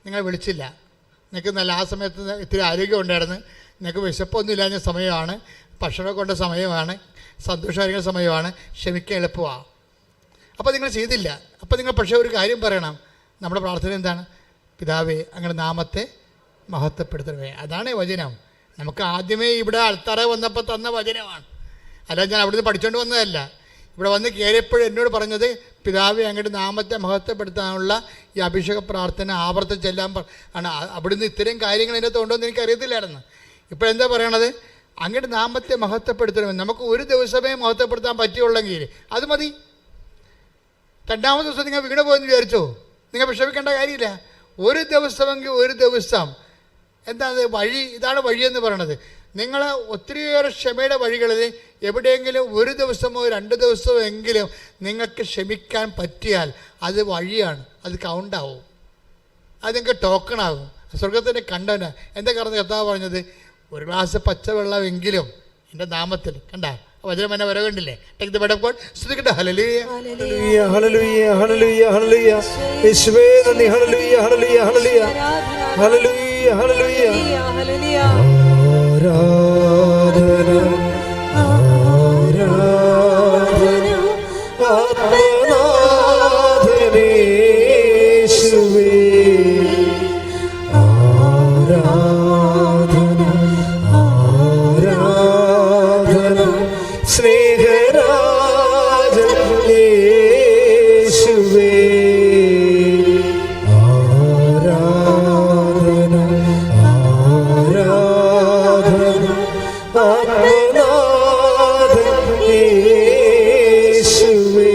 നിങ്ങൾ വിളിച്ചില്ല. നിങ്ങൾക്ക് നല്ല ആ സമയത്ത് ഇത്തിരി ആരോഗ്യം ഉണ്ടായിരുന്നു, നിങ്ങൾക്ക് വിശപ്പൊന്നും ഇല്ലാഞ്ഞ സമയമാണ്, ഭക്ഷണം കൊണ്ട സമയമാണ്, സന്തോഷമായിരിക്കുന്ന സമയമാണ്, ക്ഷമിക്കാൻ എളുപ്പമാണ്. അപ്പോൾ നിങ്ങൾ ചെയ്തില്ല. അപ്പോൾ നിങ്ങൾ പക്ഷേ ഒരു കാര്യം പറയണം. നമ്മുടെ പ്രാർത്ഥന എന്താണ്? പിതാവേ അങ്ങയുടെ നാമത്തെ മഹത്വപ്പെടുത്തണമേ. അതാണ് വചനം. നമുക്ക് ആദ്യമേ ഇവിടെ അൾത്താറ വന്നപ്പോൾ തന്ന വചനമാണ്. അല്ല, ഞാൻ അവിടുന്ന് പഠിച്ചുകൊണ്ട് വന്നതല്ല. ഇവിടെ വന്ന് കയറിയപ്പോഴും എന്നോട് പറഞ്ഞത് പിതാവേ അങ്ങയുടെ നാമത്തെ മഹത്വപ്പെടുത്താനുള്ള ഈ അഭിഷേക പ്രാർത്ഥന ആവർത്തിച്ചെല്ലാം ആണ്. അവിടുന്ന് ഇത്രയും കാര്യങ്ങൾ അതിനകത്ത് ഉണ്ടോ എന്ന് എനിക്കറിയത്തില്ലായിരുന്നു. ഇപ്പോഴെന്താ പറയണത്? അങ്ങയുടെ നാമത്തെ മഹത്വപ്പെടുത്തണമെന്ന്. നമുക്ക് ഒരു ദിവസമേ മഹത്വപ്പെടുത്താൻ പറ്റുള്ളെങ്കിൽ അത് മതി. രണ്ടാമത്തെ ദിവസം നിങ്ങൾ വീണ് പോയെന്ന് വിചാരിച്ചോ? നിങ്ങൾ വിഷമിക്കേണ്ട കാര്യമില്ല. ഒരു ദിവസമെങ്കിൽ ഒരു ദിവസം എന്താണ് വഴി? ഇതാണ് വഴിയെന്ന് പറയണത്. നിങ്ങൾ ഒത്തിരിയേറെ ക്ഷമയുടെ വഴികളിൽ എവിടെയെങ്കിലും ഒരു ദിവസമോ 2 ദിവസമോ എങ്കിലും നിങ്ങൾക്ക് ക്ഷമിക്കാൻ പറ്റിയാൽ അത് വഴിയാണ്, അത് കൗണ്ടാവും, അത് നിങ്ങൾക്ക് ടോക്കണാകും. സ്വർഗത്തിൻ്റെ കണ്ടവന് എന്താ കാരണം കർത്താവ് പറഞ്ഞത്? ഒരു ഗ്ലാസ് പച്ചവെള്ളമെങ്കിലും എൻ്റെ നാമത്തിൽ. കണ്ട വചനം എന്നെ വരവേണ്ടില്ലേ? Take the bed of God. സ്തുതിക്കട്ടെ. ഹല്ലേലൂയ ഹല്ലേലൂയ ഹല്ലേലൂയ ഹല്ലേലൂയ ഹല്ലേലൂയ. യേശുവേ നന്ദി. ഹല്ലേലൂയ ഹല്ലേലൂയ ഹല്ലേലൂയ ഹല്ലേലൂയ ഹല്ലേലൂയ ഹല്ലേലൂയ. ആരാധന ആരാധന ആരാധന യേശുവേ. ആരാധന ആരാധന സ്നേഹരാജൻ യേശുവേ. ആരാധന ആരാധന ആത്മനാഥൻ യേശുവേ.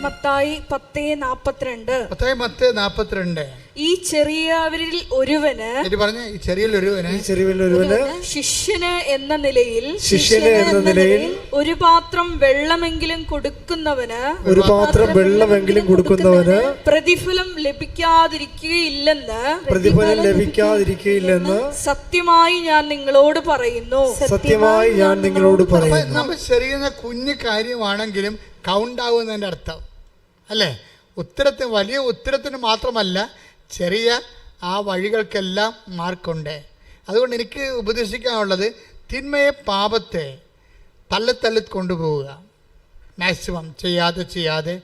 മത്തായി 10:42. മത്തായി 10:42. ഈ ചെറിയവരിൽ ഒരുവന് ഈ ചെറിയൊരുവന് ശിഷ്യന് എന്ന നിലയിൽ ഒരു പാത്രം വെള്ളമെങ്കിലും കൊടുക്കുന്നവന് പ്രതിഫലം ലഭിക്കാതിരിക്കുകയില്ലെന്ന് സത്യമായി ഞാൻ നിങ്ങളോട് പറയുന്നു. നമ്മൾ ചെറിയ കുഞ്ഞു കാര്യമാണെങ്കിലും കൗണ്ട് ആവുന്നതിൻ്റെ അർത്ഥം അല്ലേ? ഉത്തരത്തിന് വലിയ ഉത്തരത്തിന് മാത്രമല്ല, ചെറിയ ആ വഴികൾക്കെല്ലാം മാർക്കുണ്ട്. അതുകൊണ്ട് എനിക്ക് ഉപദേശിക്കാനുള്ളത് തിന്മയെ പാപത്തെ തള്ളി കൊണ്ടുപോവുക. മാക്സിമം ചെയ്യാതെ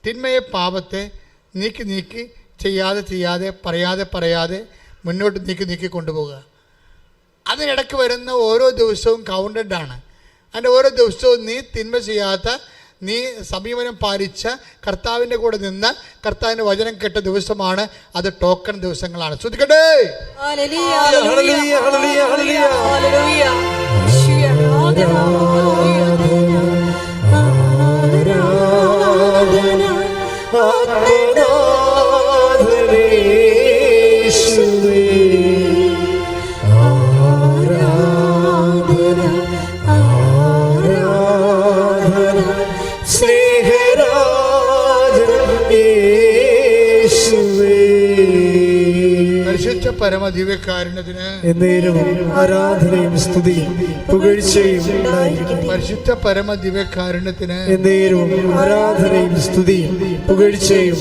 തിന്മയെ പാപത്തെ നീക്കി ചെയ്യാതെ പറയാതെ മുന്നോട്ട് നീക്കി കൊണ്ടുപോവുക. അതിനിടയ്ക്ക് വരുന്ന ഓരോ ദിവസവും കൗണ്ടഡ് ആണ്. അതിൻ്റെ ഓരോ ദിവസവും നീ തിന്മ ചെയ്യാത്ത, നീ സമീപനം പാലിച്ച, കർത്താവിൻ്റെ കൂടെ നിന്ന് കർത്താവിൻ്റെ വചനം കേട്ട ദിവസമാണ്. അത് ടോക്കൺ ദിവസങ്ങളാണ്. ശ്രദ്ധിക്കട്ടെ. പരമദിവ്യകാരുണ്യത്തിന് ആരാധനയും സ്തുതിയും പുകഴ്ചയും. പരിശുദ്ധ പരമദിവ്യകാരുണ്യത്തിന് ആരാധനയും സ്തുതിയും പുകഴ്ചയും.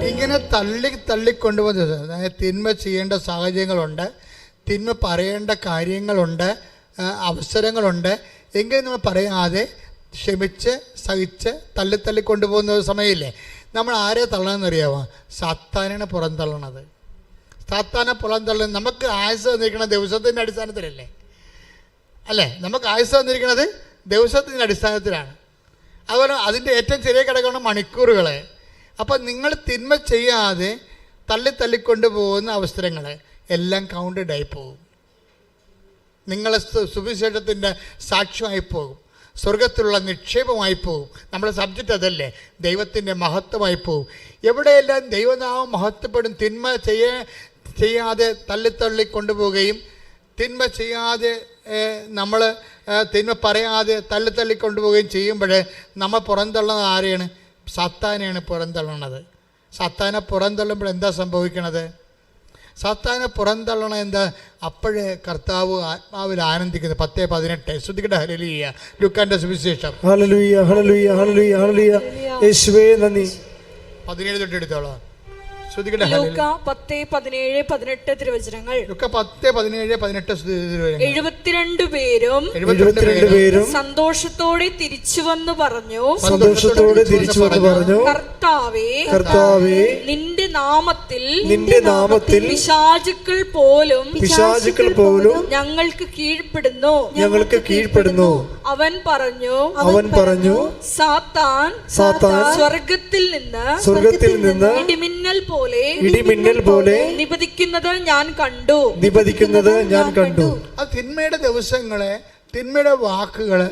ഇങ്ങനെ തള്ളിക്കൊണ്ടുവന്നത്, അതായത് തിന്മ ചെയ്യേണ്ട സാഹചര്യങ്ങളുണ്ട്, തിന്മ പറയേണ്ട കാര്യങ്ങളുണ്ട്, അവസരങ്ങളുണ്ട്. എങ്കിലും നമ്മൾ പറയാതെ ക്ഷമിച്ച് സഹിച്ച് തള്ളിക്കൊണ്ടുപോകുന്ന സമയമില്ലേ? നമ്മൾ ആരെ തള്ളണമെന്നറിയാമോ? സാത്താനാണ് പുറന്തള്ളണത്. സാത്താനെ പുറന്തള്ളുന്നത്. നമുക്ക് ആയുസ് വന്നിരിക്കുന്ന ദിവസത്തിൻ്റെ അടിസ്ഥാനത്തിലല്ലേ? അല്ലേ? നമുക്ക് ആയുസ് വന്നിരിക്കുന്നത് ദിവസത്തിൻ്റെ അടിസ്ഥാനത്തിലാണ്. അതുപോലെ അതിൻ്റെ ഏറ്റവും ചെറിയ ഘടകമാണ് മണിക്കൂറുകൾ. അപ്പം നിങ്ങൾ തിന്മ ചെയ്യാതെ തള്ളിക്കൊണ്ട് പോകുന്ന അവസരങ്ങൾ എല്ലാം കൗണ്ടഡ് ആയി പോകും. നിങ്ങളെ സുവിശേഷത്തിൻ്റെ സാക്ഷ്യമായി പോകും, സ്വർഗത്തിലുള്ള നിക്ഷേപമായി പോകും. നമ്മുടെ സബ്ജക്റ്റ് അതല്ലേ? ദൈവത്തിൻ്റെ മഹത്വമായി പോകും. എവിടെയെല്ലാം ദൈവനാമം മഹത്വപ്പെടും. തിന്മ ചെയ്യാതെ തള്ളി കൊണ്ടുപോവുകയും, തിന്മ ചെയ്യാതെ നമ്മൾ തിന്മ പറയാതെ തള്ളി കൊണ്ടുപോവുകയും ചെയ്യുമ്പോൾ നമ്മൾ പുറന്തള്ളുന്നത് ആരെയാണ്? സാത്താനെയാണ് പുറന്തള്ളണത്. സാത്താനെ പുറന്തള്ളുമ്പോൾ എന്താ സംഭവിക്കണത്? സാത്താനെ പുറന്തള്ളണം എന്താ? അപ്പോഴേ കർത്താവ് ആത്മാവിൽ ആനന്ദിക്കുന്നത്. 10:18. ശ്രദ്ധിക്കട്ടെ. ഹല്ലേലൂയ. ലൂക്കാന്റെ സുവിശേഷം. ഹല്ലേലൂയ ഹല്ലേലൂയ ഹല്ലേലൂയ ഹല്ലേലൂയ. യേശുവേ നന്ദി. 17 തൊട്ട് എടുത്തോളാം. ശ്രുതികട ലൂക്ക 10:17-18 തിരുവചനങ്ങൾ. ലൂക്ക 10:17-18 തിരുവചനങ്ങൾ. 72 പേരും 72 പേരും സന്തോഷത്തോടെ തിരിച്ചു വന്നു പറഞ്ഞു, സന്തോഷത്തോടെ തിരിച്ചു വന്ന് പറഞ്ഞു, കർത്താവേ, കർത്താവേ, നിന്റെ നാമത്തിൽ പിശാചുക്കൾ പോലും ഞങ്ങൾക്ക് കീഴ്പ്പെടുന്നു. അവൻ പറഞ്ഞു, സാത്താൻ സ്വർഗത്തിൽ നിന്ന് ഇടിമിന്നൽ പോലെ നിപതിക്കുന്നത് ഞാൻ കണ്ടു. ആ തിന്മയുടെ ദിവസങ്ങളെ, തിന്മയുടെ വാക്കുകള്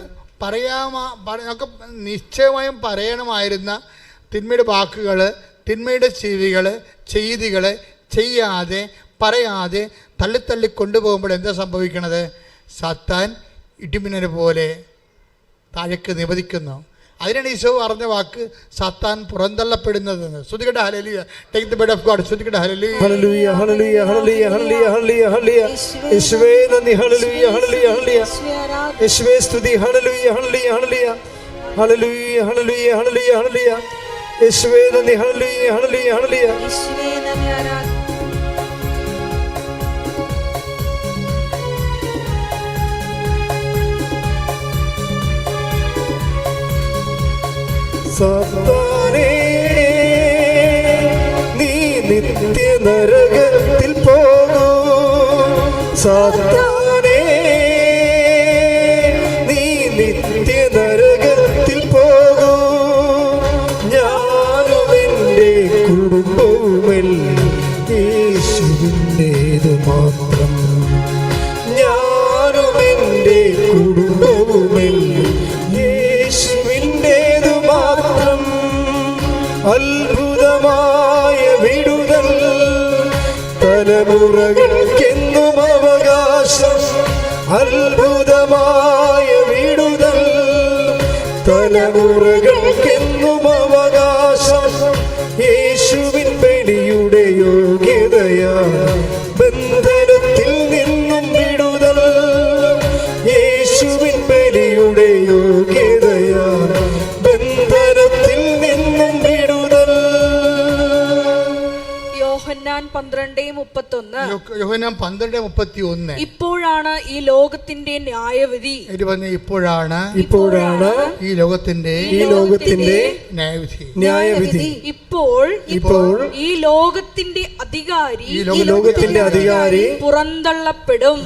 നമുക്ക് നിശ്ചയമായും പറയണമായിരുന്ന തിന്മയുടെ വാക്കുകള്, തിന്മയുടെ ചെയ്തികള് ചെയ്യാതെ പറയാതെ തള്ളി കൊണ്ടുപോകുമ്പോൾ എന്താ സംഭവിക്കണത്? സാത്താൻ ഇടിമിന്നൽ പോലെ താഴേക്ക് നിപതിക്കുന്നു. അതിനാണ് ഈശോ പറഞ്ഞ വാക്ക് സാത്താൻ പുറന്തള്ളപ്പെടുന്നതെന്ന്. ശ്രുതികട ഹല്ലേലൂയ. Take the bed of God. ശ്രുതികട ഹല്ലേലൂയ. ഹല്ലേലൂയ, ഹല്ലേലൂയ, ഹല്ലേലൂയ, ഹല്ലേലൂയ, ഹല്ലേലൂയ. യേശുവേ നന്ദി. ഹല്ലേലൂയ, ഹല്ലേലൂയ, ഹല്ലേലൂയ. യേശുവേ സ്തുതി. ഹല്ലേലൂയ, ഹല്ലേലൂയ, ഹല്ലേലൂയ. ഹല്ലേലൂയ, ഹല്ലേലൂയ, ഹല്ലേലൂയ, ഹല്ലേലൂയ. യേശുവേ നന്ദി. ഹല്ലേലൂയ, ഹല്ലേലൂയ, ഹല്ലേലൂയ. സാത്താനേ, നീ നിത്യ നരകത്തിൽ പോകൂ. സാത്താനേ, നീ നിത്യ നരകത്തിൽ പോകൂ. ഞാനും എൻ്റെ കുടുംബവുമെല്ലാം യേശുവിൻ്റേതു മാത്രം. ഞാനും എൻ്റെ കുടുംബവുമെല്ലാം യേശുവിൻ്റേതു മാത്രം. അത്ഭുതമായ വിടുതൽ തലമുറകൾക്കെന്നും അവകാശം. അത്ഭുതമായ വിടുതൽ തലമുറകൾക്കെന്നും അവകാശം. യേശുവിൻ ബലിയുടെ യോഗ്യതയാ ബന്ധനത്തിൽ നിന്നും വിടുതൽ. യേശുവിൻ ബലിയുടെ യോഗ്യതയാ ബന്ധനത്തിൽ നിന്നും വിടുതൽ. യോഹന്നാൻ 12:31. യോഹന്നാൻ 12:31. ഇപ്പോഴാണ് ഈ ലോകത്തിന്റെ ന്യായവിധി. ഇപ്പോഴാണ് ഈ ലോകത്തിന്റെ ന്യായവിധി. ഇപ്പോൾ ഈ ലോകത്തിന്റെ അധികാരി പുറന്തള്ളപ്പെടും.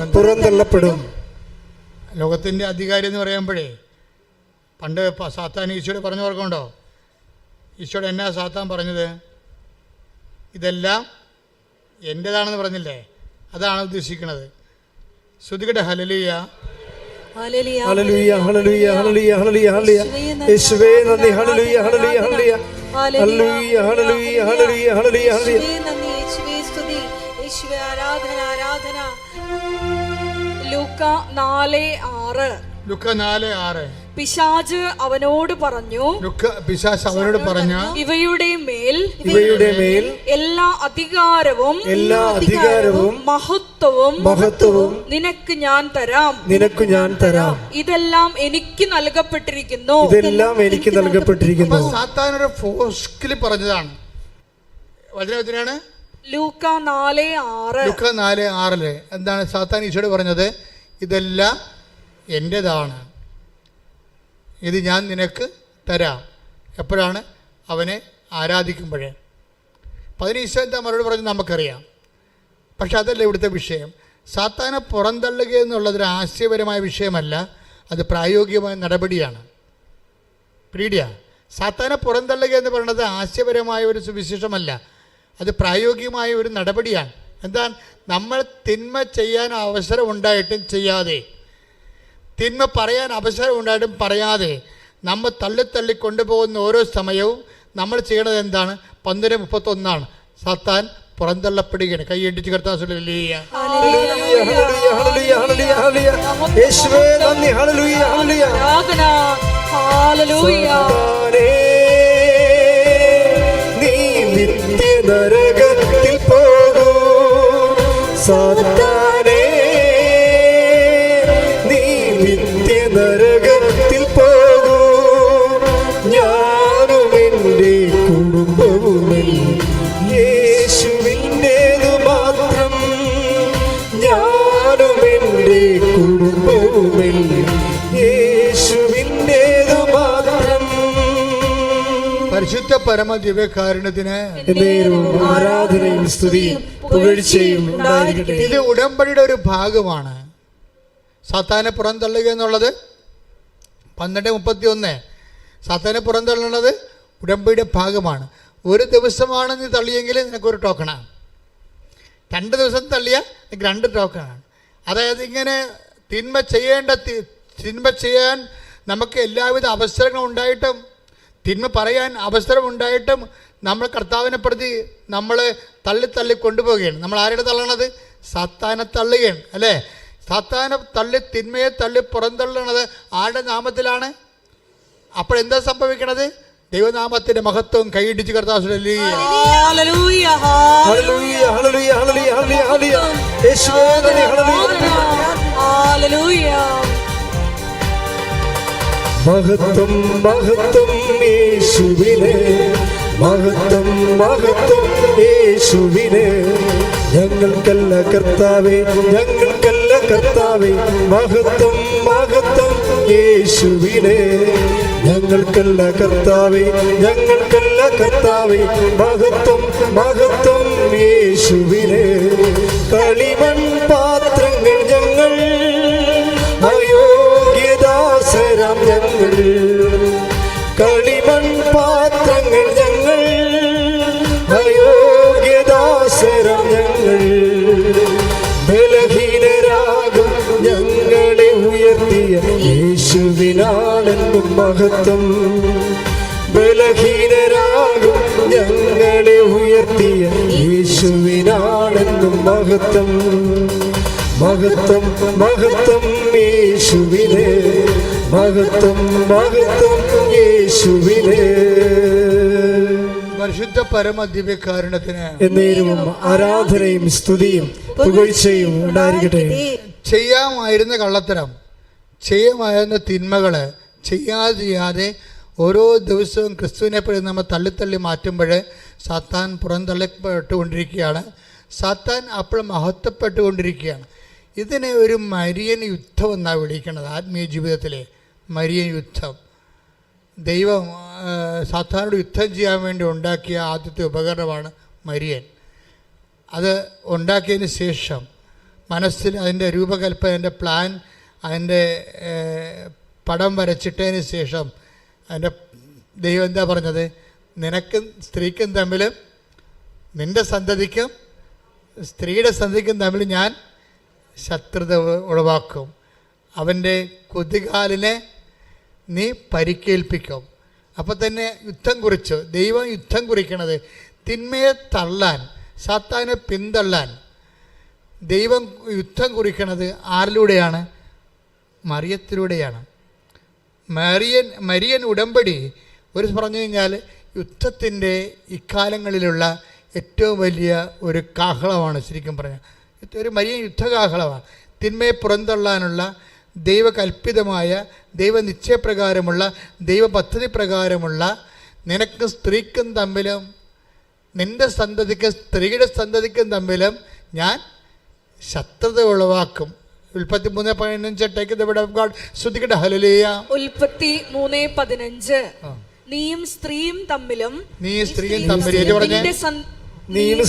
ലോകത്തിന്റെ അധികാരി എന്ന് പറയുമ്പോഴേ പണ്ട് സാത്താൻ ഈശോയോട് പറഞ്ഞു ഓർക്കുന്നുണ്ടോ? ഈശോയോട് എന്നാ സാത്താൻ പറഞ്ഞത്? ഇതെല്ലാം എൻ്റെതാണെന്ന് പറഞ്ഞില്ലേ? അതാണ് ഉദ്ദേശിക്കുന്നത്. ശ്രുതികട ഹല്ലേലൂയ. ഹല്ലേലൂയ, ഹല്ലേലൂയ, ഹല്ലേലൂയ, ഹല്ലേലൂയ, ഹല്ലേലൂയ. യേശുവേ നന്ദി. ഹല്ലേലൂയ, ഹല്ലേലൂയ, ഹല്ലേലൂയ. ഹല്ലേലൂയ, ഹല്ലേലൂയ, ഹല്ലേലൂയ, ഹല്ലേലൂയ, ഹല്ലേലൂയ. ലൂക്ക 4:6. ലൂക്ക 4:6. പിശാച് അവനോട് പറഞ്ഞു, ഇവയുടെ മേൽ എല്ലാ അധികാരവും മഹത്വവും നിനക്ക് ഞാൻ തരാം. ഇതെല്ലാം എനിക്ക് നൽകപ്പെട്ടിരിക്കുന്നു. സാത്താനൊരു ഫോസ്കിൽ പറഞ്ഞതാണ്. വചനത്തിനാണ് ലൂക്ക 4:6. എന്താണ് സാത്താൻ ഈശോയോട് പറഞ്ഞത്? ഇതെല്ലാം എൻ്റെതാണ്, ഇത് ഞാൻ നിനക്ക് തരാം. എപ്പോഴാണ്? അവനെ ആരാധിക്കുമ്പോഴേ. അപ്പം അതിന് ഈശോ എന്താ മറുപടി പറഞ്ഞ് നമുക്കറിയാം. പക്ഷെ അതല്ല ഇവിടുത്തെ വിഷയം. സാത്താനെ പുറന്തള്ളുക എന്നുള്ളതൊരു ആശയപരമായ വിഷയമല്ല, അത് പ്രായോഗികമായ നടപടിയാണ്. പീഡിയ സാത്താനെ പുറന്തള്ളുക എന്ന് പറയുന്നത് ആശയപരമായ ഒരു സുവിശേഷമല്ല, അത് പ്രായോഗികമായ ഒരു നടപടിയാണ്. എന്താണ്? നമ്മൾ തിന്മ ചെയ്യാൻ അവസരം ഉണ്ടായിട്ടും ചെയ്യാതെ, തിന്മ പറയാൻ അവസരം ഉണ്ടായിട്ടും പറയാതെ നമ്മൾ തള്ളി കൊണ്ടുപോകുന്ന ഓരോ സമയവും നമ്മൾ ചെയ്യണത് എന്താണ്? 12:31. സാത്താൻ പുറന്തള്ളപ്പെടുകയാണ്. കൈയടിച്ച് കർത്താവ് ഹല്ലേലൂയ. നീ നിത്യ നരകത്തിൽ പോകൂ. സാത്താനേ, നീ നിത്യ നരകത്തിൽ പോകൂ. ഞാനും എൻ്റെ കുടുംബവുമെല്ലാം യേശു പരിശുദ്ധ പരമ ദിവ്യകാരുണ്യത്തിന് എന്നേരവും ആരാധനയും സ്തുതിയും പുകഴ്ചയും ഉണ്ടായിരിക്കട്ടെ. ഇത് ഉടമ്പടിയുടെ ഒരു ഭാഗമാണ്. സാത്താനെ പുറന്തള്ളുക എന്നുള്ളത് 12:31. സാത്താനെ പുറന്തള്ളുന്നത് ഉടമ്പടിയുടെ ഭാഗമാണ്. ഒരു ദിവസമാണ് നീ തള്ളിയെങ്കിൽ നിനക്കൊരു ടോക്കണാണ്. 2 ദിവസം തള്ളിയാൽ നിനക്ക് 2 ടോക്കണാണ്. അതായത് ഇങ്ങനെ തിന്മ ചെയ്യാൻ നമുക്ക് എല്ലാവിധ അവസരങ്ങളും ഉണ്ടായിട്ടും, തിന്മ പറയാൻ അവസരമുണ്ടായിട്ടും നമ്മൾ കർത്താവിനെ പ്രതി നമ്മൾ തള്ളി കൊണ്ടുപോവുകയാണ്. നമ്മൾ ആരുടെ തള്ളണത്? സാത്താനെ തള്ളുകയാണ് അല്ലേ? സാത്താനെ തിന്മയെ തള്ളി പുറന്തള്ളണത് ആരുടെ നാമത്തിലാണ്? അപ്പോഴെന്താ സംഭവിക്കണത്? ദൈവനാമത്തിന്റെ മഹത്വം കൈയിടിച്ച് കർത്താവ് മഹത്വം മഹത്വം യേശുവിനെ, മഹത്വം മഹത്വം യേശുവിനെ. ഞങ്ങൾക്കല്ല കർത്താവേ, ഞങ്ങൾക്കല്ല കർത്താവേ, മഹത്വം മഹത്വം യേശുവിനെ. ഞങ്ങൾക്കല്ല കർത്താവേ, ഞങ്ങൾക്കല്ല കർത്താവേ, മഹത്വം മഹത്വം യേശുവിനെ. കളിമൺ പാത്രങ്ങൾ ഞങ്ങൾ, അയോഗ്യദാസരാം ഞങ്ങൾ. കളിമൺ പാത്രങ്ങൾ ഞങ്ങൾ, അയോഗ്യദാസരാം ഞങ്ങൾ. ബലഹീനരാകും ഞങ്ങളെ ഉയർത്തിയ യേശുവിനാണെന്നും മഹത്വം. ബലഹീനരാകും ഞങ്ങളെ ഉയർത്തിയ യേശുവിനാണെന്നും മഹത്വം. മഹത്വം മഹത്വം യേശുവിനെ, മഹത്വം മഹത്വം യേശുവിനെ. പരിശുദ്ധ പരമ ദിവ്യകാരുണ്യത്തിന് എന്നേരവും ആരാധനയും സ്തുതിയും പുകഴ്ചയും ഉണ്ടായിരിക്കട്ടെ. ചെയ്യാമായിരുന്ന കള്ളത്തരം, ചെയ്യാമായിരുന്ന തിന്മകള് ചെയ്യാതെ ഓരോ ദിവസവും ക്രിസ്തുവിനെ പ്രതി നമ്മൾ തള്ളി മാറ്റുമ്പോൾ സാത്താൻ പുറന്തള്ളപ്പെട്ടുകൊണ്ടിരിക്കുകയാണ്. സാത്താൻ അപ്പോൾ മഹത്വപ്പെട്ടുകൊണ്ടിരിക്കുകയാണ്. ഇതിനെ ഒരു മരിയൻ യുദ്ധം എന്നാണ് വിളിക്കുന്നത്. ആത്മീയ ജീവിതത്തിലെ മരിയൻ യുദ്ധം. ദൈവം സാത്താനോട് യുദ്ധം ചെയ്യാൻ വേണ്ടി ഉണ്ടാക്കിയ ആദ്യത്തെ ഉപകരണമാണ് മരിയൻ. അത് ഉണ്ടാക്കിയതിന് ശേഷം മനസ്സിൽ അതിൻ്റെ രൂപകൽപ്പന, അതിൻ്റെ പ്ലാൻ, അതിൻ്റെ പടം വരച്ചിട്ടതിന് ശേഷം അതിൻ്റെ ദൈവം എന്താ പറഞ്ഞത്? നിനക്കും സ്ത്രീക്കും തമ്മിലും, നിൻ്റെ സന്തതിക്കും സ്ത്രീയുടെ സന്തതിക്കും തമ്മിൽ ഞാൻ ശത്രുത ഉളവാക്കും. അവൻ്റെ കുതികാലിനെ നീ പരിക്കേൽപ്പിക്കും. അപ്പോൾ തന്നെ യുദ്ധം കുറിച്ചു. ദൈവം യുദ്ധം കുറിക്കണത് തിന്മയെ തള്ളാൻ, സാത്താനെ പിന്തള്ളാൻ ദൈവം യുദ്ധം കുറിക്കണത് ആരിലൂടെയാണ്? മറിയത്തിലൂടെയാണ്. മരിയൻ ഉടമ്പടി ഒരു പറഞ്ഞു കഴിഞ്ഞാൽ യുദ്ധത്തിൻ്റെ ഇക്കാലങ്ങളിലുള്ള ഏറ്റവും വലിയ ഒരു കാഹളമാണ്. ശരിക്കും പറഞ്ഞാൽ ഒരു മരിയൻ യുദ്ധകാഹളമാണ്. തിന്മയെ പുറന്തള്ളാനുള്ള ദൈവകൽപ്പിതമായ, ദൈവനിശ്ചയപ്രകാരമുള്ള, ദൈവപദ്ധതി പ്രകാരമുള്ള നിനക്കും സ്ത്രീക്കും തമ്മിലും, നിൻ്റെ സന്തതിക്കും സ്ത്രീയുടെ സന്തതിക്കും തമ്മിലും ഞാൻ ശത്രുത ഉളവാക്കും. ഉൽപ്പത്തി 3:15 ശ്രദ്ധിക്കട്ടെ. ഹല്ലേലൂയ. ഉൽപ്പത്തി 3:15 നീയും സ്ത്രീയും തമ്മിലും, നീയും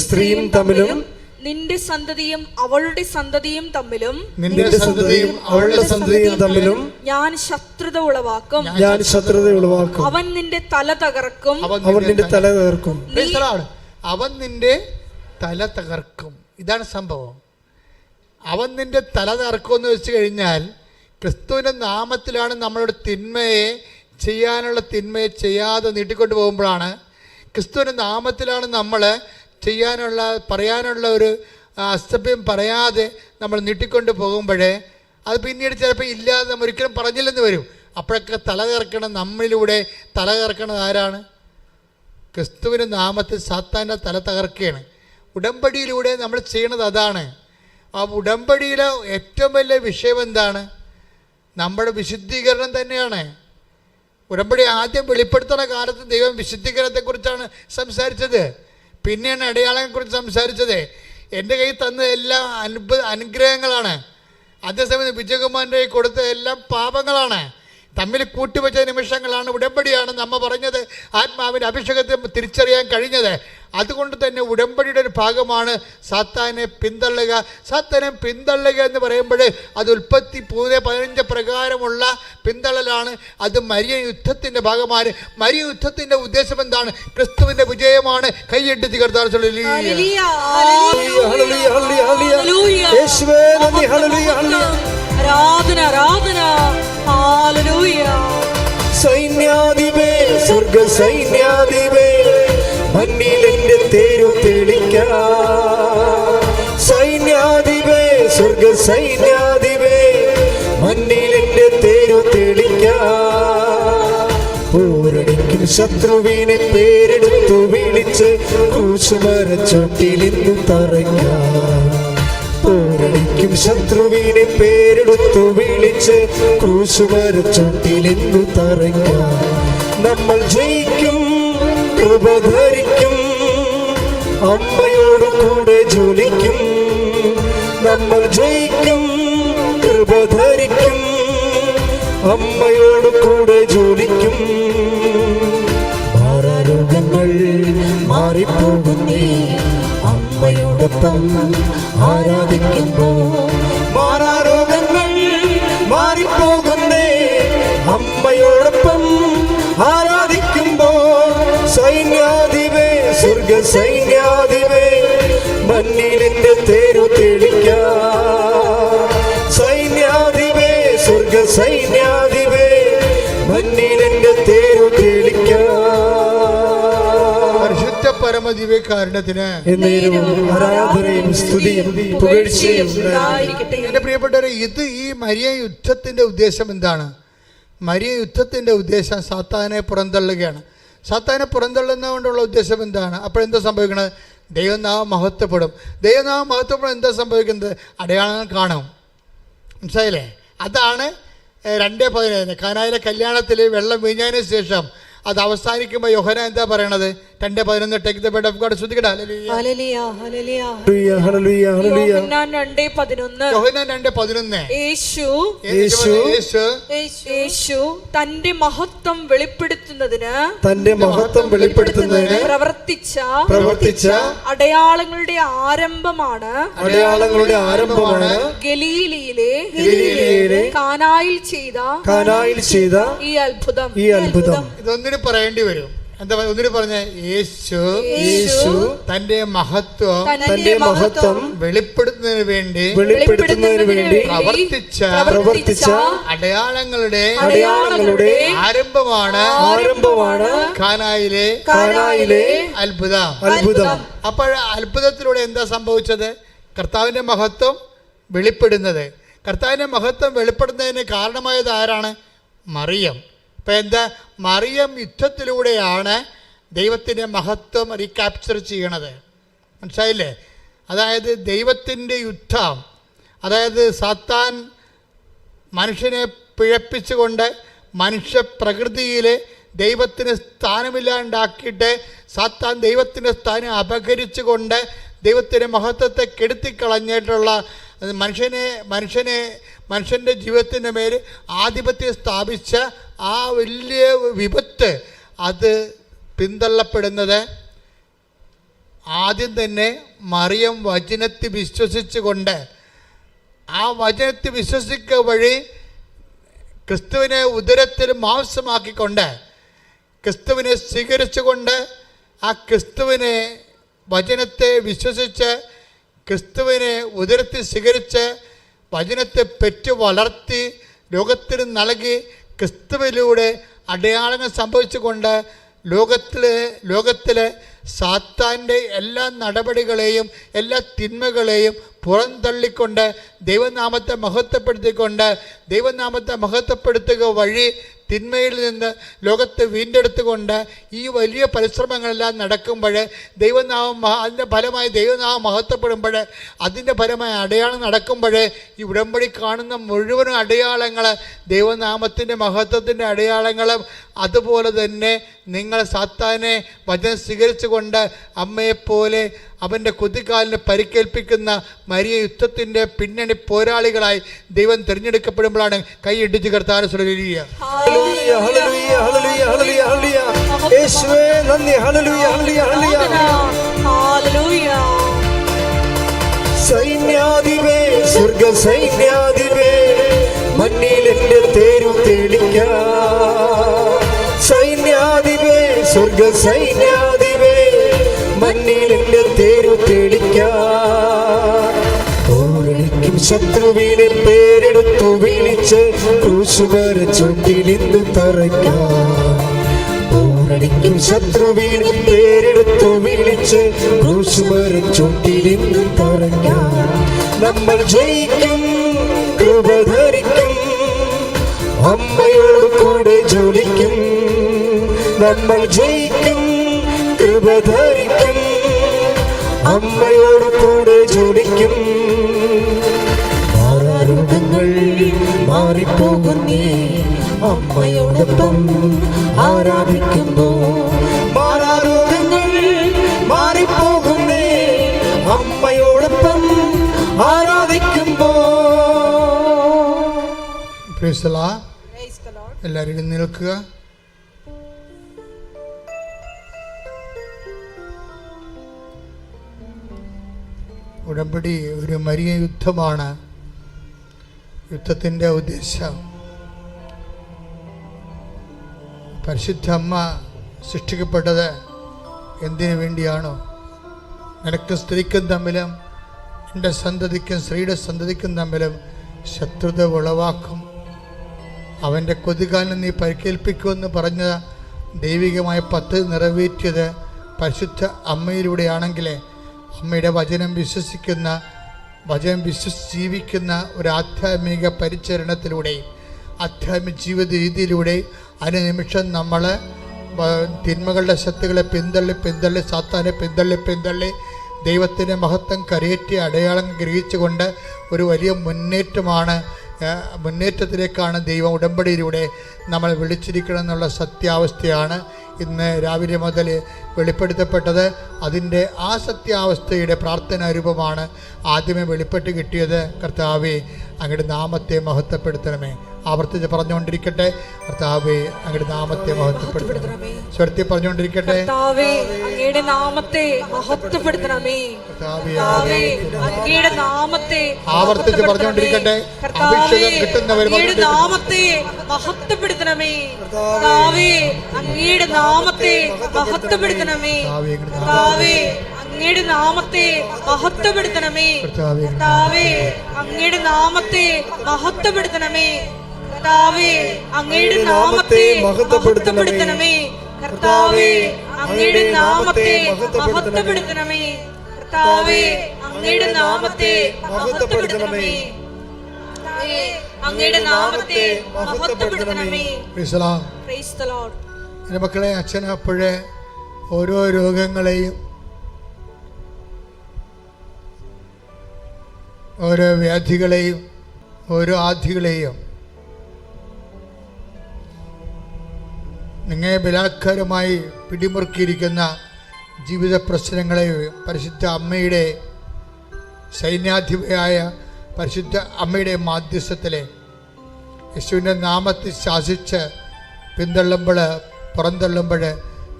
സ്ത്രീയും തമ്മിലും, നിന്റെ സന്തതിയും അവളുടെ സന്തതിയും തമ്മിലും, നിന്റെ സന്തതിയും അവളുടെ സന്തതിയും തമ്മിലും ഞാൻ ശത്രുത ഉളവാക്കും. ഞാൻ ശത്രുത ഉളവാക്കും. അവൻ നിന്റെ തല തകർക്കും. അവൻ നിന്റെ തല തകർക്കും. അവൻ നിന്റെ തല തകർക്കും. ഇതാണ് സംഭവം. അവൻ നിന്റെ തല തകർക്കുമെന്ന് വെച്ച് കഴിഞ്ഞാൽ ക്രിസ്തുവിൻ്റെ നാമത്തിലാണ് നമ്മളോട് തിന്മയെ ചെയ്യാതെ നീട്ടിക്കൊണ്ട് പോകുമ്പോഴാണ്. ക്രിസ്തുവിൻ്റെ നാമത്തിലാണ് നമ്മൾ പറയാനുള്ള ഒരു അസഭ്യം പറയാതെ നമ്മൾ നീട്ടിക്കൊണ്ട് പോകുമ്പോഴേ അത് പിന്നീട് ചിലപ്പോൾ ഇല്ലാതെ നമ്മൾ ഒരിക്കലും പറഞ്ഞില്ലെന്ന് വരും. അപ്പോഴൊക്കെ തല കറക്കണം, നമ്മളിലൂടെ തല കറക്കണത് ആരാണ്? ക്രിസ്തുവിൻ്റെ നാമത്തിൽ സാത്താൻ്റെ തല തകർക്കുകയാണ്. ഉടമ്പടിയിലൂടെ നമ്മൾ ചെയ്യണത് അതാണ്. ആ ഉടമ്പടിയിലെ ഏറ്റവും വലിയ വിഷയം എന്താണ്? നമ്മുടെ വിശുദ്ധീകരണം തന്നെയാണ്. ഉടമ്പടി ആദ്യം വെളിപ്പെടുത്തുന്ന കാലത്ത് ദൈവം വിശുദ്ധീകരണത്തെക്കുറിച്ചാണ് സംസാരിച്ചത്. പിന്നെയാണ് അടയാളങ്ങളെക്കുറിച്ച് സംസാരിച്ചത്. എൻ്റെ കയ്യിൽ തന്ന എല്ലാം അനുഗ്രഹങ്ങളാണ്. അതേസമയം വിജയകുമാറിൻ്റെ കയ്യിൽ കൊടുത്ത എല്ലാം പാപങ്ങളാണ്. തമ്മിൽ കൂട്ടിവെച്ച നിമിഷങ്ങളാണ്. ഉടമ്പടിയാണ് നമ്മ പറഞ്ഞത്. ആത്മാവിൻ്റെ അഭിഷേകത്തെ തിരിച്ചറിയാൻ കഴിഞ്ഞത്. അതുകൊണ്ട് തന്നെ ഉടമ്പടിയുടെ ഒരു ഭാഗമാണ് സാത്താനെ പിന്തള്ളുക. സാത്താനെ പിന്തള്ളുക എന്ന് പറയുമ്പോൾ അത് ഉൽപ്പത്തി 3:15 പ്രകാരമുള്ള പിന്തള്ളലാണ്. അത് മരിയ യുദ്ധത്തിൻ്റെ ഭാഗമാണ്. മരിയ യുദ്ധത്തിൻ്റെ ഉദ്ദേശം എന്താണ്? ക്രിസ്തുവിൻ്റെ വിജയമാണ്. കൈയ്യട്ടി കർത്താവ് സൈന്യാധിപേ, സ്വർഗ സൈന്യാധിപേ, മണ്ണിൽ എന്റെ തേരു തെളിക്കാം. സൈന്യാധിപേ, സ്വർഗ സൈന്യാധിപേ, മണ്ണിൽ എന്റെ തേരു തെളിക്കാം. പോരടിക്കും ശത്രുവിനെ പേരെടുത്തു വിളിച്ച് ക്രൂശുമരച്ചോട്ടിലിന്നു തറയ്ക്കാം. പോരടിക്കും ശത്രുവിനെ പേരെടുത്തു വിളിച്ച് ക്രൂശുമരച്ചോട്ടിലിന്നു തറയ്ക്കാം. നമ്മൾ ജയിക്കും, കൃപ ധരിക്കും, അമ്മയോട് കൂടെ ജോലിക്കും. നമ്മൾ ജയിക്കും, കൃപ ധരിക്കും, അമ്മയോട് കൂടെ ജോലിക്കും. മാറാരോഗങ്ങൾ മാറിപ്പോകുന്നേ അമ്മയോടൊപ്പം ആരാധിക്കുമ്പോൾ. മാറാരോഗങ്ങൾ മാറിപ്പോകുന്നേ അമ്മയോടൊപ്പം ആരാധിക്കുമ്പോൾ. സൈന്യാധിപേ, സ്വർഗ സൈന്യാധിപേ, മണ്ണിലിന്റെ തേരു തെളിക്കാം. സൈന്യാധിപേ, സ്വർഗ സൈന്യാധിപേ, മണ്ണിലിന്റെ തേരു തെളിക്കാം. പരിശുദ്ധ പരമദിവ്യകാരുണ്യത്തിന് ആരാധനയും സ്തുതിയും പുകഴ്ചയും ഉണ്ടായിരിക്കട്ടെ. എൻ്റെ പ്രിയപ്പെട്ടവരെ, ഈ മരിയ യുദ്ധത്തിൻ്റെ ഉദ്ദേശം എന്താണ്? മരിയ യുദ്ധത്തിൻ്റെ ഉദ്ദേശം സാത്താനെ പുറന്തള്ളുകയാണ്. സാത്താനെ പുറന്തള്ളുന്നതുകൊണ്ടുള്ള ഉദ്ദേശം എന്താണ്? അപ്പോഴെന്താ സംഭവിക്കുന്നത്? ദൈവനാമം മഹത്വപ്പെടും. ദൈവനാമം മഹത്വപ്പെടും. എന്താ സംഭവിക്കുന്നത്? അടയാളങ്ങൾ കാണും. മനസ്സിലായില്ലേ? അതാണ് 2:15 കാനായിലെ കല്യാണത്തിൽ വെള്ളം വീഞ്ഞതിന് ശേഷം അത് അവസാനിക്കുമ്പോൾ യോഹന്നാൻ എന്താ പറയണത്? 2:11 take the bed of God. ശ്രുതിക്കട്ടെ. ഹല്ലേലൂയ, ഹല്ലേലൂയ. ഹല്ലേലൂയ, ഹല്ലേലൂയ. യോഹന്നാൻ 2:11. യോഹന്നാൻ 2:11 യേശു തന്റെ മഹത്വം വെളിപ്പെടുത്തുന്നതിന് പ്രവർത്തിച്ച അടയാളങ്ങളുടെ ആരംഭമാണ് ഗലീലയിലെ കാനായിൽ ചെയ്ത ഈ അത്ഭുതം. ഇതൊന്നിന് പറയേണ്ടി വരും. എന്താ ഒന്നിന് പറഞ്ഞ? യേശു തന്റെ മഹത്വം വെളിപ്പെടുത്തുന്നതിന് വേണ്ടി പ്രവർത്തിച്ച അടയാളങ്ങളുടെ ആരംഭമാണ് കാനായിലെ അത്ഭുതം. അപ്പോൾ അത്ഭുതത്തിലൂടെ എന്താ സംഭവിച്ചത്? കർത്താവിന്റെ മഹത്വം വെളിപ്പെടുന്നത്. കർത്താവിന്റെ മഹത്വം വെളിപ്പെടുന്നതിന് കാരണമായത് ആരാണ്? മറിയം. ഇപ്പം എന്താ? മറിയം യുദ്ധത്തിലൂടെയാണ് ദൈവത്തിൻ്റെ മഹത്വം റീക്യാപ്ചർ ചെയ്യണത്. മനസ്സിലായില്ലേ? അതായത് ദൈവത്തിൻ്റെ യുദ്ധം, അതായത് സാത്താൻ മനുഷ്യനെ പിഴപ്പിച്ചുകൊണ്ട് മനുഷ്യപ്രകൃതിയിൽ ദൈവത്തിന് സ്ഥാനമില്ലാണ്ടാക്കിയിട്ട് സാത്താൻ ദൈവത്തിൻ്റെ സ്ഥാനം അപഹരിച്ചുകൊണ്ട് ദൈവത്തിൻ്റെ മഹത്വത്തെ കെടുത്തിക്കളഞ്ഞിട്ടുള്ള മനുഷ്യൻ്റെ ജീവിതത്തിൻ്റെ മേൽ ആധിപത്യം സ്ഥാപിച്ച ആ വലിയ വിപത്ത്, അത് പിന്തള്ളപ്പെടുന്നത് ആദ്യം തന്നെ മറിയം വചനത്തിൽ വിശ്വസിച്ചുകൊണ്ട്, ആ വചനത്തിൽ വിശ്വസിക്കുക വഴി ക്രിസ്തുവിനെ ഉദരത്തിൽ മാംസമാക്കിക്കൊണ്ട് ക്രിസ്തുവിനെ സ്വീകരിച്ചുകൊണ്ട് ആ ക്രിസ്തുവിനെ വചനത്തെ വിശ്വസിച്ച് ക്രിസ്തുവിനെ ഉദരത്തിൽ സ്വീകരിച്ച് വചനത്തെ പെറ്റു വളർത്തി ലോകത്തിന് നൽകി ക്രിസ്തുവിലൂടെ അടയാളങ്ങൾ സംഭവിച്ചുകൊണ്ട് ലോകത്തിലെ സാത്താൻ്റെ എല്ലാ നടപടികളെയും എല്ലാ തിന്മകളെയും പുറന്തള്ളിക്കൊണ്ട് ദൈവനാമത്തെ മഹത്വപ്പെടുത്തുക വഴി തിന്മയിൽ നിന്ന് ലോകത്തെ വീണ്ടെടുത്തുകൊണ്ട് ഈ വലിയ പരിശ്രമങ്ങളെല്ലാം നടക്കുമ്പോൾ അതിൻ്റെ ഫലമായി ദൈവനാമം മഹത്വപ്പെടുമ്പോൾ, അതിൻ്റെ ഫലമായി അടയാളം നടക്കുമ്പോൾ ഈ ഉടമ്പടി കാണുന്ന മുഴുവനും അടയാളങ്ങൾ ദൈവനാമത്തിൻ്റെ മഹത്വത്തിൻ്റെ അടയാളങ്ങളും അതുപോലെ തന്നെ നിങ്ങൾ സാത്താനെ വചനം സ്വീകരിച്ചുകൊണ്ട് അമ്മയെപ്പോലെ അവൻ്റെ കുതികാലിന് പരിക്കേൽപ്പിക്കുന്ന മരിയ യുദ്ധത്തിൻ്റെ പിന്നണി പോരാളികളായി ദൈവം തിരഞ്ഞെടുക്കപ്പെടുമ്പോഴാണ് കൈയിടിച്ച് കർത്താവിനെ സ്തുതിക്കുക. ഹല്ലേലൂയ ഹല്ലേലൂയ ഹല്ലേലൂയ ഹല്ലേലൂയ ഹല്ലേലൂയ. യേശുവേ നന്ദി. ഹല്ലേലൂയ ഹല്ലേലൂയ ഹല്ലേലൂയ. സൈന്യാധിപേ സ്വർഗ സൈന്യാധിപേ മണ്ണിൽ എന്റെ തേരും തെളിക്കാം. സൈന്യാധിപേ സ്വർഗ സൈന്യാധിപേ മണ്ണിൽ എന്റെ തേരും തെളിക്കാം. ഓരണിക്കും ശത്രുവിനെ പേരെടുത്തു വിളിച്ച് ക്രൂശുവര ചുണ്ടിലിന്ന് തറയ്ക്കാം. ഓരണിക്കും ശത്രുവിനെ പേരെടുത്തു വിളിച്ച് ക്രൂശുവര ചുണ്ടിലിന്ന് തറയ്ക്കാം. നമ്മൾ ജയിക്കും, കൃപ ധരിക്കും, അമ്മയോട് കൂടെ ജോലിക്കും. നമ്മൾ ജയിക്കും, കൃപ ധരിക്കും, അമ്മയോട് കൂടെ ജോലിക്കും. മാറാരോഗങ്ങൾ മാറിപ്പോകുന്നേ അമ്മയോടൊപ്പം ആരാധിക്കുമ്പോ. മാറാരോഗങ്ങൾ മാറിപ്പോകുന്നേ അമ്മയോടൊപ്പം ആരാധിക്കുമ്പോ. Praise the Lord. എല്ലാവരും എഴുന്നേൽക്കുക. നിൽക്കുക. ഉടമ്പടി ഒരു മരിയ യുദ്ധമാണ്. യുദ്ധത്തിൻ്റെ ഉദ്ദേശം പരിശുദ്ധ അമ്മ സൃഷ്ടിക്കപ്പെട്ടത് എന്തിനു വേണ്ടിയാണോ? നിനക്കും സ്ത്രീക്കും തമ്മിലും എൻ്റെ സന്തതിക്കും സ്ത്രീയുടെ സന്തതിക്കും തമ്മിലും ശത്രുത ഉളവാക്കും, അവൻ്റെ കൊതുകാലിന് നീ പരിക്കേൽപ്പിക്കുമെന്ന് പറഞ്ഞ ദൈവികമായ പദ്ധതി നിറവേറ്റിയത് പരിശുദ്ധ അമ്മയിലൂടെയാണെങ്കിൽ അമ്മയുടെ വചനം വിശ്വസിക്കുന്ന, വചനം ജീവിക്കുന്ന ഒരു ആധ്യാത്മിക പരിചരണത്തിലൂടെ, ആധ്യാത്മിക ജീവിത രീതിയിലൂടെ അനുനിമിഷം നമ്മൾ തിന്മകളുടെ ശക്തികളെ പിന്തള്ളി സാത്താനെ പിന്തള്ളി ദൈവത്തിൻ്റെ മഹത്വം കരയേറ്റി അടയാളം ഗ്രഹിച്ചുകൊണ്ട് ഒരു വലിയ മുന്നേറ്റത്തിലേക്കാണ് ദൈവം ഉടമ്പടിയിലൂടെ നമ്മൾ വിളിച്ചിരിക്കണം എന്നുള്ള സത്യാവസ്ഥയാണ് ഇന്ന് രാവിലെ മുതൽ വെളിപ്പെടുത്തപ്പെട്ടത്. അതിൻ്റെ ആ സത്യാവസ്ഥയുടെ പ്രാർത്ഥനാ രൂപമാണ് ആദ്യമേ വെളിപ്പെട്ട് കിട്ടിയത്. കർത്താവേ അങ്ങയുടെ നാമത്തെ മഹത്വപ്പെടുത്തണമേ. ആവർത്തിച്ച് പറഞ്ഞുകൊണ്ടിരിക്കട്ടെ, കർത്താവേ അങ്ങയുടെ നാമത്തെ മഹത്വപ്പെടുത്തണമേ. സ്വരത്തിൽ പറഞ്ഞുകൊണ്ടിരിക്കട്ടെ, അങ്ങയുടെ നാമത്തെ മഹത്വപ്പെടുത്തണമേ. അങ്ങയുടെ നാമത്തെ ആവർത്തിച്ച് പറഞ്ഞുകൊണ്ടിരിക്കട്ടെ. അഭിഷേകം കിട്ടുന്നവർ നാമത്തെ മഹത്വപ്പെടുത്തണമേ. അങ്ങയുടെ നാമത്തെ മഹത്വപ്പെടുത്തണമേ. അങ്ങയുടെ നാമത്തെ മഹത്വപ്പെടുത്തണമേ. അങ്ങയുടെ നാമത്തെ മഹത്വപ്പെടുത്തണമേ. അങ്ങയുടെ നാമത്തെ മഹത്വപ്പെടുത്തണമേ. അങ്ങയുടെ നാമത്തെ മഹത്വപ്പെടുത്തണമേ. അങ്ങയുടെ നാമത്തെ മഹത്വപ്പെടുത്തണമേ. അങ്ങയുടെ നാമത്തെ മഹത്വപ്പെടുത്തണമേ. Praise the Lord. എൻ്റെ മക്കളെ, അച്ഛൻ അപ്പോഴേ ഓരോ രോഗങ്ങളെയും ഓരോ വ്യാധികളെയും ഓരോ ആധികളെയും നിങ്ങളെ ബലാത്കാരമായി പിടിമുറുക്കിയിരിക്കുന്ന ജീവിത പ്രശ്നങ്ങളെ പരിശുദ്ധ അമ്മയുടെ സൈന്യാധിപയായ പരിശുദ്ധ അമ്മയുടെ മാധ്യസ്ഥത്തിലെ യേശുവിൻ്റെ നാമത്തിൽ ശാസിച്ച് പിന്തള്ളുമ്പോൾ പുറന്തള്ളുമ്പോൾ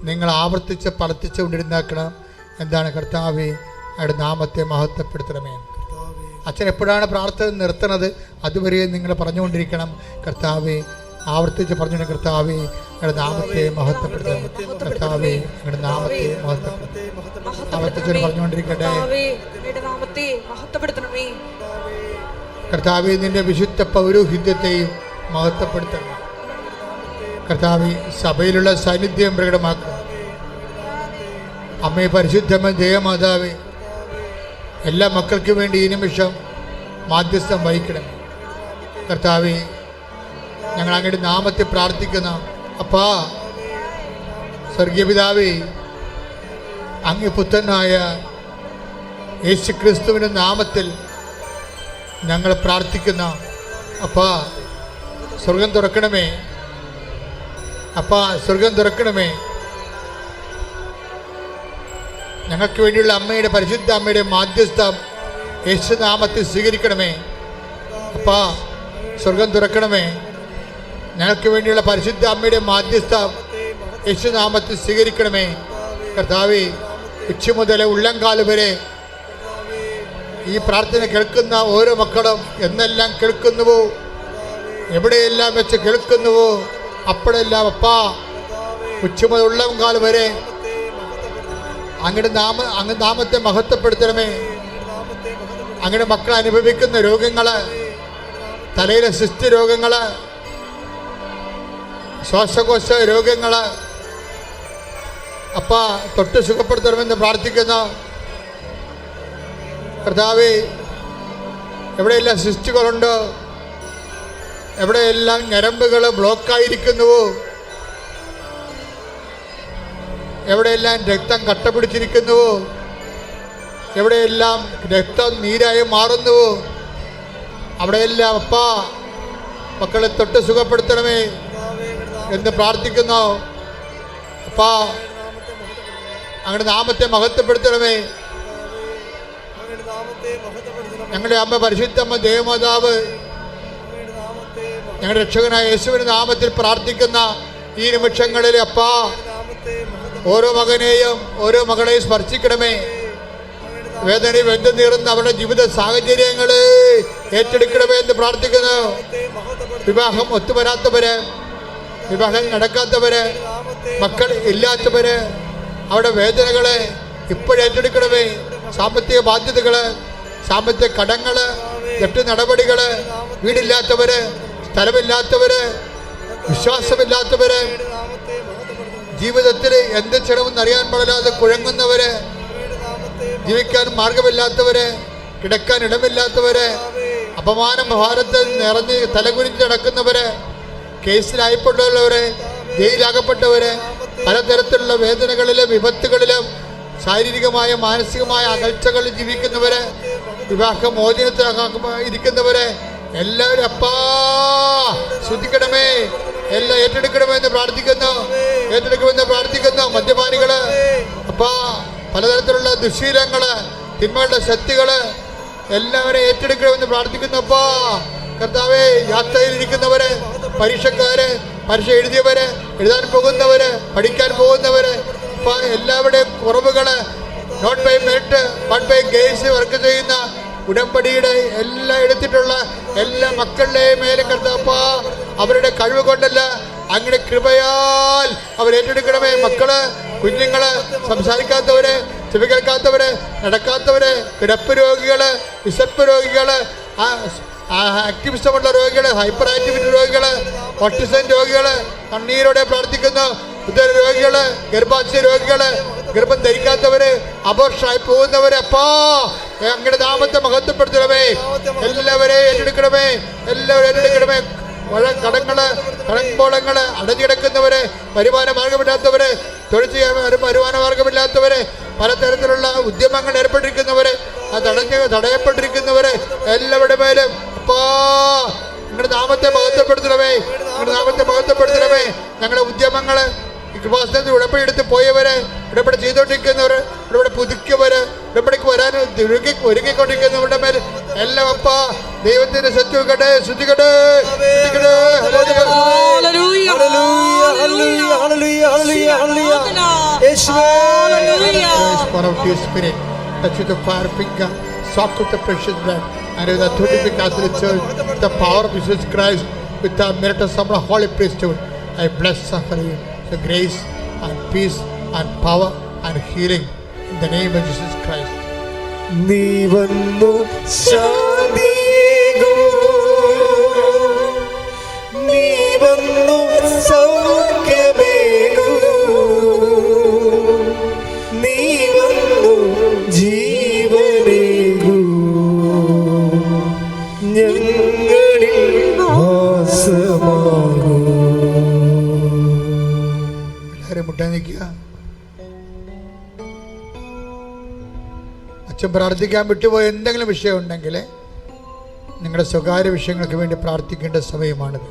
നിങ്ങൾ ആവർത്തിച്ച് പ്രവർത്തിച്ചുകൊണ്ടിരുന്നാക്കണം. എന്താണ്? കർത്താവേ അയാളുടെ നാമത്തെ മഹത്വപ്പെടുത്തണമേ. അച്ഛൻ എപ്പോഴാണ് പ്രാർത്ഥന നിർത്തുന്നത് അതുവരെ നിങ്ങൾ പറഞ്ഞുകൊണ്ടിരിക്കണം. കർത്താവേ ആവർത്തിച്ച് പറഞ്ഞു, കർത്താവേ അയാളുടെ നാമത്തെ മഹത്വപ്പെടുത്തണം. കർത്താവേ അയാളുടെ നാമത്തെ മഹത്വപ്പെടുത്തണം. ആവർത്തിച്ച് പറഞ്ഞുകൊണ്ടിരിക്കട്ടെ. കർത്താവേ നിന്റെ വിശുദ്ധ പൗരോഹിത്യത്തെയും മഹത്വപ്പെടുത്തണം. കർത്താവേ സഭയിലുള്ള സാന്നിധ്യം പ്രകടമാക്കണം. അമ്മേ പരിശുദ്ധമ്മ ജയമാതാവേ, എല്ലാ മക്കൾക്കും വേണ്ടി ഈ നിമിഷം മാധ്യസ്ഥം വഹിക്കണം. കർത്താവേ ഞങ്ങൾ അങ്ങയുടെ നാമത്തെ പ്രാർത്ഥിക്കുന്ന അപ്പാ, സ്വർഗീയ പിതാവേ, അങ്ങ് പുത്രനായ യേശുക്രിസ്തുവിൻ്റെ നാമത്തിൽ ഞങ്ങൾ പ്രാർത്ഥിക്കുന്ന അപ്പാ, സ്വർഗം തുറക്കണമേ. അപ്പാ സ്വർഗം തുറക്കണമേ. ഞങ്ങൾക്ക് വേണ്ടിയുള്ള അമ്മയുടെ പരിശുദ്ധ അമ്മയുടെ മാധ്യസ്ഥം യേശുനാമത്തിൽ സ്വീകരിക്കണമേ. അപ്പാ, സ്വർഗം തുറക്കണമേ. ഞങ്ങൾക്ക് വേണ്ടിയുള്ള പരിശുദ്ധ അമ്മയുടെ മാധ്യസ്ഥം യേശുനാമത്തിൽ സ്വീകരിക്കണമേ. കർത്താവേ, ഉച്ച മുതൽ ഉള്ളംകാല് വരെ ഈ പ്രാർത്ഥന കേൾക്കുന്ന ഓരോ മക്കളും എന്നെല്ലാം കേൾക്കുന്നുവോ, എവിടെയെല്ലാം വെച്ച് കേൾക്കുന്നുവോ അപ്പോഴെല്ലാം അപ്പാ ഉച്ച മുതൽ ഉള്ളംകാല് വരെ അങ്ങയുടെ നാമത്തെ മഹത്വപ്പെടുത്തണമേ. അങ്ങയുടെ മക്കൾ അനുഭവിക്കുന്ന രോഗങ്ങൾ, തലയിലെ സിസ്റ്റ് രോഗങ്ങൾ, ശ്വാസകോശ രോഗങ്ങൾ അപ്പാ തൊട്ട് സുഖപ്പെടുത്തണമെന്ന് പ്രാർത്ഥിക്കുന്ന കർത്താവേ, എവിടെയെല്ലാം സിസ്റ്റുകളുണ്ടോ, എവിടെയെല്ലാം ഞരമ്പുകൾ ബ്ലോക്കായിരിക്കുന്നുവോ, എവിടെയെല്ലാം രക്തം കട്ട പിടിച്ചിരിക്കുന്നുവോ, എവിടെയെല്ലാം രക്തം നീരായി മാറുന്നുവോ അവിടെയെല്ലാം അപ്പാ മക്കളെ തൊട്ട് സുഖപ്പെടുത്തണമേ എന്ന് പ്രാർത്ഥിക്കുന്നു. അപ്പാ, അങ്ങയുടെ നാമത്തെ മഹത്വപ്പെടുത്തണമേ. ഞങ്ങളുടെ അമ്മ പരിശുദ്ധമ്മ ദേവമാതാവ്, ഞങ്ങളുടെ രക്ഷകനായ യേശുവിന്റെ നാമത്തിൽ പ്രാർത്ഥിക്കുന്ന ഈ നിമിഷങ്ങളിൽ അപ്പാ ഓരോ മകനെയും ഓരോ മകളെയും സ്പർശിക്കണമേ. വേദനയും വെന്തും നീറുന്ന അവരുടെ ജീവിത സാഹചര്യങ്ങളെ ഏറ്റെടുക്കണമേ എന്ന് പ്രാർത്ഥിക്കുന്നു. വിവാഹം ഒത്തുവരാത്തവര്, വിവാഹം നടക്കാത്തവര്, മക്കൾ ഇല്ലാത്തവര്, അവരുടെ വേദനകളെ ഇപ്പോഴേറ്റെടുക്കണമേ. സാമ്പത്തിക ബാധ്യതകള്, സാമ്പത്തിക കടങ്ങള്, തെറ്റ് നടപടികള്, വീടില്ലാത്തവര്, സ്ഥലമില്ലാത്തവര്, വിശ്വാസമില്ലാത്തവര്, ജീവിതത്തിൽ എന്ത് ചെയ്യണമെന്ന് അറിയാൻ പാടില്ലാതെ കുഴങ്ങുന്നവര്, ജീവിക്കാൻ മാർഗമില്ലാത്തവര്, കിടക്കാൻ ഇടമില്ലാത്തവര്, അപമാനം ഭാരത്തിൽ നിറഞ്ഞ് തലകുനിച്ച് നടക്കുന്നവര്, കേസിലായിപ്പെട്ടുള്ളവര്, ജയിലാകപ്പെട്ടവര്, പലതരത്തിലുള്ള വേദനകളിലും വിപത്തുകളിലും ശാരീരികമായ മാനസികമായ അകൽച്ചകളിൽ ജീവിക്കുന്നവര്, വിവാഹമോചനത്തിനകം ഇരിക്കുന്നവര് എല്ലാവരും അപ്പാ ശ്രദ്ധിക്കണമേ, എല്ലാം ഏറ്റെടുക്കണമെന്ന് പ്രാർത്ഥിക്കുന്നു. മദ്യപാനികള് അപ്പാ, പലതരത്തിലുള്ള ദുശ്ശീലങ്ങള്, തിന്മകളുടെ ശക്തികള് എല്ലാവരെയും ഏറ്റെടുക്കണമെന്ന് പ്രാർത്ഥിക്കുന്നു. അപ്പാ കർത്താവേ, യാത്രയിലിരിക്കുന്നവര്, പരീക്ഷക്കാര്, പരീക്ഷ എഴുതിയവര്, എഴുതാൻ പോകുന്നവര്, പഠിക്കാൻ പോകുന്നവര്, അപ്പാ എല്ലാവരുടെയും കുറവുകള് not by merit but by grace work ചെയ്യുന്ന ഉടമ്പടിയുടെ എല്ലാം എടുത്തിട്ടുള്ള എല്ലാ മക്കളുടെയും മേലെ കർത്താപ്പാ അവരുടെ കഴിവ് കൊണ്ടല്ല അങ്ങയുടെ കൃപയാൽ അവർ ഏറ്റെടുക്കണമേ. മക്കള്, കുഞ്ഞുങ്ങള്, സംസാരിക്കാത്തവര്, ചെവി കേൾക്കാത്തവര്, നടക്കാത്തവര്, കിടപ്പ് രോഗികള്, വിശപ്പ് രോഗികള്, ആക്ടിവിസമുള്ള രോഗികള്, ഹൈപ്പർ ആക്ടിവിറ്റി രോഗികള്, ഓട്ടിസം രോഗികള് കണ്ണീരോടെ പ്രാർത്ഥിക്കുന്നു. ഉദര രോഗികള്, ഗർഭാശയ രോഗികള്, ഗർഭം ധരിക്കാത്തവര്, അബോർഷനായി പോകുന്നവര് അപ്പാ അങ്ങയുടെ നാമത്തെ മഹത്വപ്പെടുത്തണമേ. എല്ലാവരെയും ഏറ്റെടുക്കണമേ. കടങ്ങള്, കടമ്പോളങ്ങള് അടഞ്ഞുകിടക്കുന്നവര്, വരുമാന മാർഗമില്ലാത്തവര്, തൊഴിൽ ചെയ്യാൻ വരുമാന മാർഗമില്ലാത്തവര്, പലതരത്തിലുള്ള ഉദ്യമങ്ങൾ ഏർപ്പെട്ടിരിക്കുന്നവര്, തടയപ്പെട്ടിരിക്കുന്നവര് എല്ലാവരുടെ മേലും അപ്പാ നിങ്ങളുടെ നാമത്തെ മഹത്വപ്പെടുത്തണമേ. ഞങ്ങളുടെ ഉദ്യമങ്ങള് കൃപാസനത്തിൽ ഉടമ്പടി എടുത്ത് പോയവര്, ഉടമ്പടി ചെയ്തോണ്ടിരിക്കുന്നവര്, ഉടമ്പടി പുതുക്കിയവര്, ഉടമ്പടിക്ക് വരാൻ ഒരുങ്ങിക്കൊണ്ടിരിക്കുന്നവരുടെ മേൽ എല്ലാം അപ്പാ ദൈവത്തിന്റെ ശക്തിക്കട്ടെ, ശ്രദ്ധിക്കട്ടെ. Touch with the fire finger, soak with the precious blood, and with the authority of the Catholic Church, with the power of Jesus Christ, with the merit of some holy priesthood, I bless for you the grace and peace and power and healing in the name of Jesus Christ. നീ വന്നു ശാന്തിയേകൂ, നീ വന്നു സൗഖ്യമേകൂ, നീ വന്നു ജീവനേകൂ, ഞങ്ങളിൽ വാസമാകൂ. എല്ലാവരും മുട്ടാൻ നിൽക്കുക. അച്ഛൻ പ്രാർത്ഥിക്കാൻ വിട്ടുപോയ എന്തെങ്കിലും വിഷയം ഉണ്ടെങ്കിൽ നിങ്ങളുടെ സ്വകാര്യ വിഷയങ്ങൾക്ക് വേണ്ടി പ്രാർത്ഥിക്കേണ്ട സമയമാണിത്.